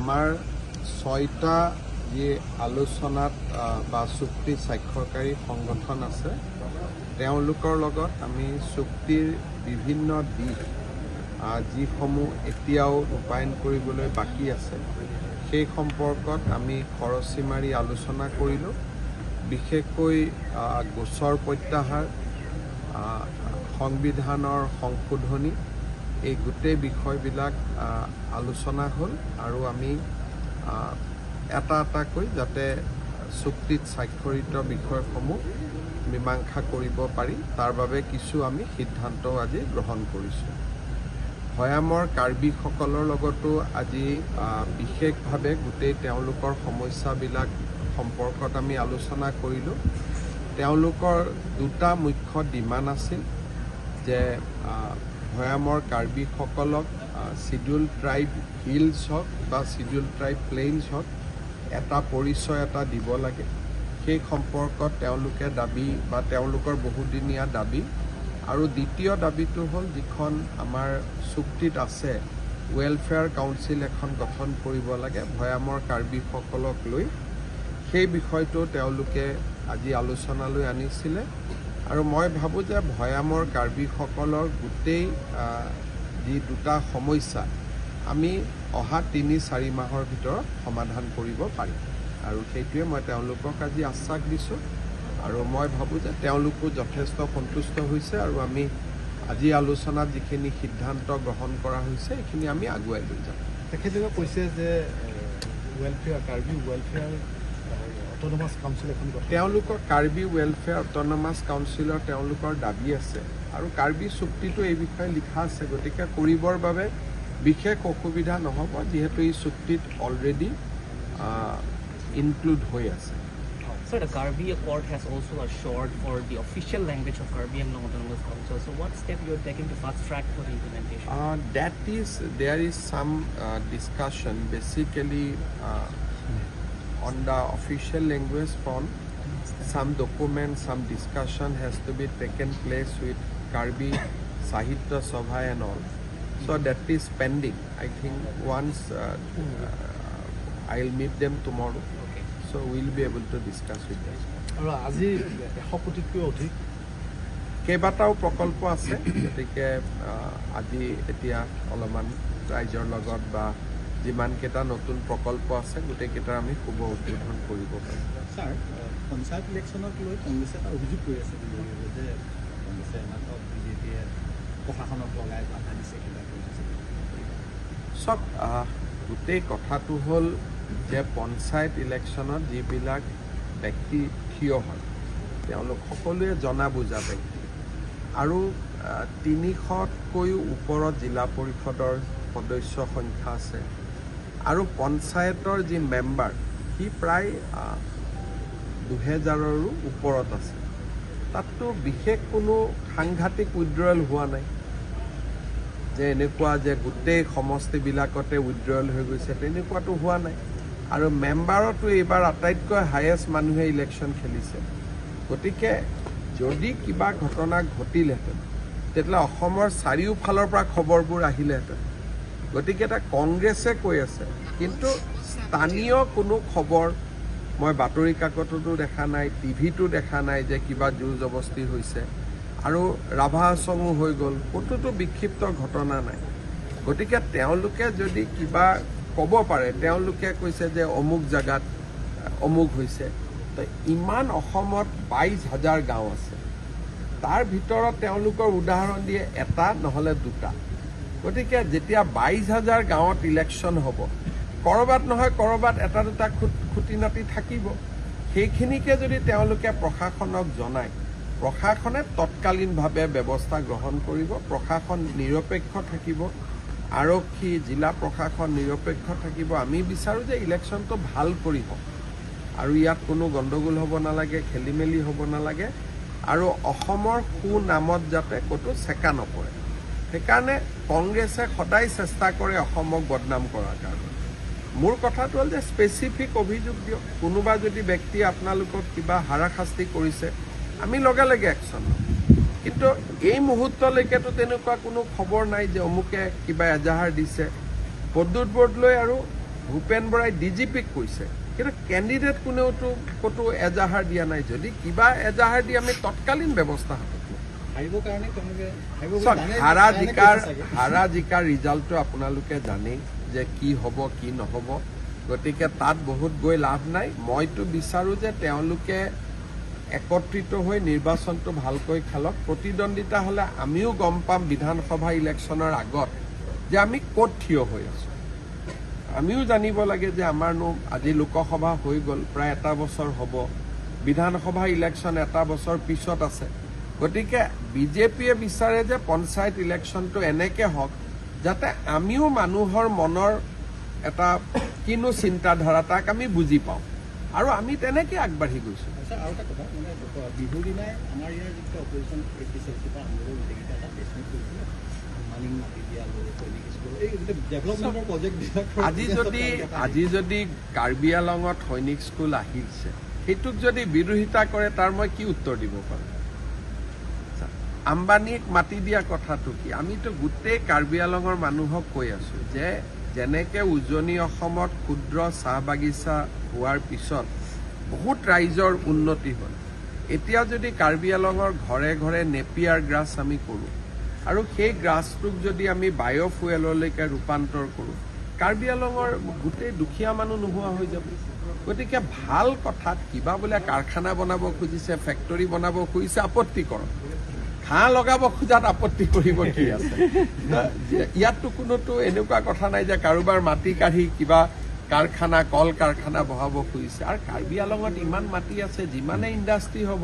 আমাৰ 6টা যে আলোচনাত বা চুক্তি স্বাক্ষৰকাৰী সংগঠন আছে তেওঁলোকৰ লগত আমি চুক্তিৰ বিভিন্ন দিশ যিসমূহ এতিয়াও ৰূপায়ণ কৰিবলৈ বাকী আছে সেই সম্পৰ্কত আমি খৰচি মাৰি আলোচনা কৰিলোঁ। বিশেষকৈ গোচৰ প্ৰত্যাহাৰ, সংবিধানৰ সংশোধনী, এই গোটেই বিষয়বিলাক আলোচনা হ'ল আৰু আমি এটা এটাকৈ যাতে চুক্তিত স্বাক্ষৰিত বিষয়সমূহ মীমাংসা কৰিব পাৰি তাৰ বাবে কিছু আমি সিদ্ধান্ত আজি গ্ৰহণ কৰিছোঁ। ভৈয়ামৰ কাৰ্বিসকলৰ লগতো আজি বিশেষভাৱে গোটেই তেওঁলোকৰ সমস্যাবিলাক সম্পৰ্কত আমি আলোচনা কৰিলোঁ। তেওঁলোকৰ দুটা মুখ্য ডিমাণ্ড আছিল যে ভৈয়ামৰ কাৰ্বিসকলক শিডিউল ট্ৰাইব হিলছ হওক বা শিডিউল ট্ৰাইব প্লেইনছ হওক এটা পৰিচয় এটা দিব লাগে। সেই সম্পৰ্কত তেওঁলোকে দাবী বা তেওঁলোকৰ বহুদিনীয়া দাবী। আৰু দ্বিতীয় দাবীটো হ'ল যিখন আমাৰ চুক্তিত আছে ৱেলফেয়াৰ কাউন্সিল এখন গঠন কৰিব লাগে ভৈয়ামৰ কাৰ্বিসকলক লৈ। সেই বিষয়টো তেওঁলোকে আজি আলোচনালৈ আনিছিলে আৰু মই ভাবোঁ যে ভৈয়ামৰ কাৰ্বিসকলৰ গোটেই যি দুটা সমস্যা আমি অহা ৩-৪ মাহৰ ভিতৰত সমাধান কৰিব পাৰিম আৰু সেইটোৱে মই তেওঁলোকক আজি আশ্বাস দিছোঁ আৰু মই ভাবোঁ যে তেওঁলোকো যথেষ্ট সন্তুষ্ট হৈছে আৰু আমি আজি আলোচনাত যিখিনি সিদ্ধান্ত গ্ৰহণ কৰা হৈছে এইখিনি আমি আগুৱাই লৈ যাম। তেখেতলোকে কৈছে যে welfare Karbi welfare autonomous council এখন তেওঁলোকৰ কাৰ্বি ৱেলফেয়াৰ অট'নমাছ কাউন্সিলৰ তেওঁলোকৰ দাবী আছে আৰু কাৰ্বি চুক্তিটো এই বিষয়ে লিখা আছে, গতিকে কৰিবৰ বাবে বিশেষ অসুবিধা নহ'ব যিহেতু এই চুক্তিত অলৰেডি ইনক্লুড হৈ আছে। So the Karbi Accord has also assured for the official language of Karbi and Autonomous Council. So what step you are taking to fast track for the implementation? There is some discussion basically on the official language front. Some documents, some discussion has to be taken place with Karbi Sahitya Sabha and all. So that is pending. I think once I'll meet them tomorrow. So we'll be able to discuss with them. আৰু আজি 100 কোটিতকৈ অধিক কেইবাটাও প্ৰকল্প আছে, গতিকে আজি এতিয়া অলপমান ৰাইজৰ লগত বা যিমানকেইটা নতুন প্ৰকল্প আছে গোটেইকেইটাৰ আমি শুভ উদ্বোধন কৰিব পাৰিম। ছাৰ, পঞ্চায়ত ইলেকশ্যনক লৈ কংগ্ৰেছে এটা অভিযোগ কৰি আছে যে কংগ্ৰেছে বিজেপিয়ে প্ৰশাসনক লগাই বাধা দিছে কিবা কৰিছে। চব গোটেই কথাটো হ'ল যে পঞ্চায়ত ইলেকশ্যনত যিবিলাক ব্যক্তি থিয় হয় তেওঁলোক সকলোৱে জনা বুজা ব্যক্তি আৰু 300তকৈও ওপৰত জিলা পৰিষদৰ সদস্য সংখ্যা আছে আৰু পঞ্চায়তৰ যি মেম্বাৰ সি প্ৰায় 2000ৰো ওপৰত আছে। তাততো বিশেষ কোনো সাংঘাতিক উইড্ৰয়েল হোৱা নাই যে এনেকুৱা যে গোটেই সমষ্টিবিলাকতে উইড্ৰয়েল হৈ গৈছে, তেনেকুৱাটো হোৱা নাই। আৰু মেম্বাৰতো এইবাৰ আটাইতকৈ হায়েষ্ট মানুহে ইলেকশ্যন খেলিছে। গতিকে যদি কিবা ঘটনা ঘটিলেহেঁতেন তেতিয়াহ'লে অসমৰ চাৰিওফালৰ পৰা খবৰবোৰ আহিলেহেঁতেন। গতিকে এটা কংগ্ৰেছে কৈ আছে, কিন্তু স্থানীয় কোনো খবৰ মই বাতৰি কাকততো দেখা নাই, টিভিতো দেখা নাই যে কিবা জোৰ জবস্তি হৈছে আৰু ৰাভা আচঙো হৈ গ'ল, ক'তোতো বিক্ষিপ্ত ঘটনা নাই। গতিকে তেওঁলোকে যদি কিবা ক'ব পাৰে, তেওঁলোকে কৈছে যে অমুক জেগাত অমুক হৈছে, তো ইমান অসমত 22,000 গাঁও আছে, তাৰ ভিতৰত তেওঁলোকৰ উদাহৰণ দিয়ে এটা নহ'লে দুটা। গতিকে যেতিয়া 22,000 গাঁৱত ইলেকশ্যন হ'ব, ক'ৰবাত নহয় ক'ৰবাত এটা দুটা খুটি নাটি থাকিব। সেইখিনিকে যদি তেওঁলোকে প্ৰশাসনক জনায়, প্ৰশাসনে তৎকালীনভাৱে ব্যৱস্থা গ্ৰহণ কৰিব, প্ৰশাসন নিৰপেক্ষ থাকিব, আৰক্ষী জিলা প্ৰশাসন নিৰপেক্ষ থাকিব। আমি বিচাৰোঁ যে ইলেকশ্যনটো ভাল কৰি হওক আৰু ইয়াত কোনো গণ্ডগোল হ'ব নালাগে, খেলি মেলি হ'ব নালাগে আৰু অসমৰ সুনামত যাতে ক'তো চেকা নপৰে। সেইকাৰণে কংগ্ৰেছে সদায় চেষ্টা কৰে অসমক বদনাম কৰাৰ কাৰণে। মোৰ কথাটো হ'ল যে স্পেচিফিক অভিযোগ দিয়ক, কোনোবা যদি ব্যক্তিয়ে আপোনালোকক কিবা হাৰাশাস্তি কৰিছে আমি লগে লগে একশ্যন ল'ম। কিন্তু এই মুহূৰ্তলৈকেতো তেনেকুৱা কোনো খবৰ নাই যে অমুকে কিবা এজাহাৰ দিছে। প্ৰদ্যুৎ বৰদলৈ আৰু ভূপেন বৰাই ডিজিপিক কৈছে, কিন্তু কেণ্ডিডেট কোনেওতো ক'তো এজাহাৰ দিয়া নাই। যদি কিবা এজাহাৰ দিয়ে আমি তৎকালীন ব্যৱস্থা হাতত লওঁ। হাৰিবৰ কাৰণে তেওঁলোকে হাৰা জিকাৰ ৰিজাল্টটো আপোনালোকে জানেই যে কি হ'ব কি নহ'ব, গতিকে তাত বহুত গৈ লাভ নাই। মইতো বিচাৰোঁ যে তেওঁলোকে একত্ৰিত হৈ নিৰ্বাচনটো ভালকৈ খেলক। প্ৰতিদ্বন্দ্বিতা হ'লে আমিও গম পাম বিধানসভা ইলেকশ্যনৰ আগত যে আমি ক'ত থিয় হৈ আছোঁ। আমিও জানিব লাগে যে আমাৰনো আজি লোকসভা হৈ গ'ল, প্ৰায় এটা বছৰ হ'ব, বিধানসভা ইলেকশ্যন এটা বছৰ পিছত আছে। গতিকে বিজেপিয়ে বিচাৰে যে পঞ্চায়ত ইলেকশ্যনটো এনেকৈ হওক যাতে আমিও মানুহৰ মনৰ এটা কিনো চিন্তাধাৰা তাক আমি বুজি পাওঁ, আৰু আমি তেনেকৈ আগবাঢ়ি গৈছোঁ। আৰু এটা কথা, মানে বিহুৰ দিনাই আমাৰ ইয়াৰ যিটো অপজিশ্যন এপিচিএলচিৰ পৰা আনিব গোটেইকেইটা এটা প্লেচমেণ্ট কৰিছিলে, মালিং মাটি দিয়া সৈনিক স্কুল, এই ডেভেলপমেণ্টৰ প্ৰজেক্টবিলাক। আজি যদি কাৰ্বি আংলঙত সৈনিক স্কুল আহিছে, সেইটোক যদি বিৰোধিতা কৰে তাৰ মই কি উত্তৰ দিব পাৰোঁ? আম্বানীক মাটি দিয়া কথাটো কি? আমিতো গোটেই কাৰ্বি আংলঙৰ মানুহক কৈ আছোঁ যে যেনেকৈ উজনি অসমত ক্ষুদ্ৰ চাহ বাগিচা হোৱাৰ পিছত বহুত ৰাইজৰ উন্নতি হ'ল, এতিয়া যদি কাৰ্বি আংলঙৰ ঘৰে ঘৰে নেপিয়াৰ গ্ৰাছ আমি কৰোঁ আৰু সেই গ্ৰাছটোক যদি আমি বায়'ফুৱেললৈকে ৰূপান্তৰ কৰোঁ, কাৰ্বি আংলঙৰ গোটেই দুখীয়া মানুহ নোহোৱা হৈ যাব। গতিকে ভাল কথাত কিবা বোলে কাৰখানা বনাব খুজিছে, ফেক্টৰী বনাব খুজিছে, আপত্তি কৰক। ঘাঁহ লগাব খোজাত আপত্তি কৰিব কি আছে? ইয়াততো কোনোতো এনেকুৱা কথা নাই যে কাৰোবাৰ মাটি কাঢ়ি কিবা কাৰখানা কল কাৰখানা বহাব খুজিছে। আৰু কাৰ্বি আংলঙত ইমান মাটি আছে, যিমানে ইণ্ডাষ্ট্ৰী হ'ব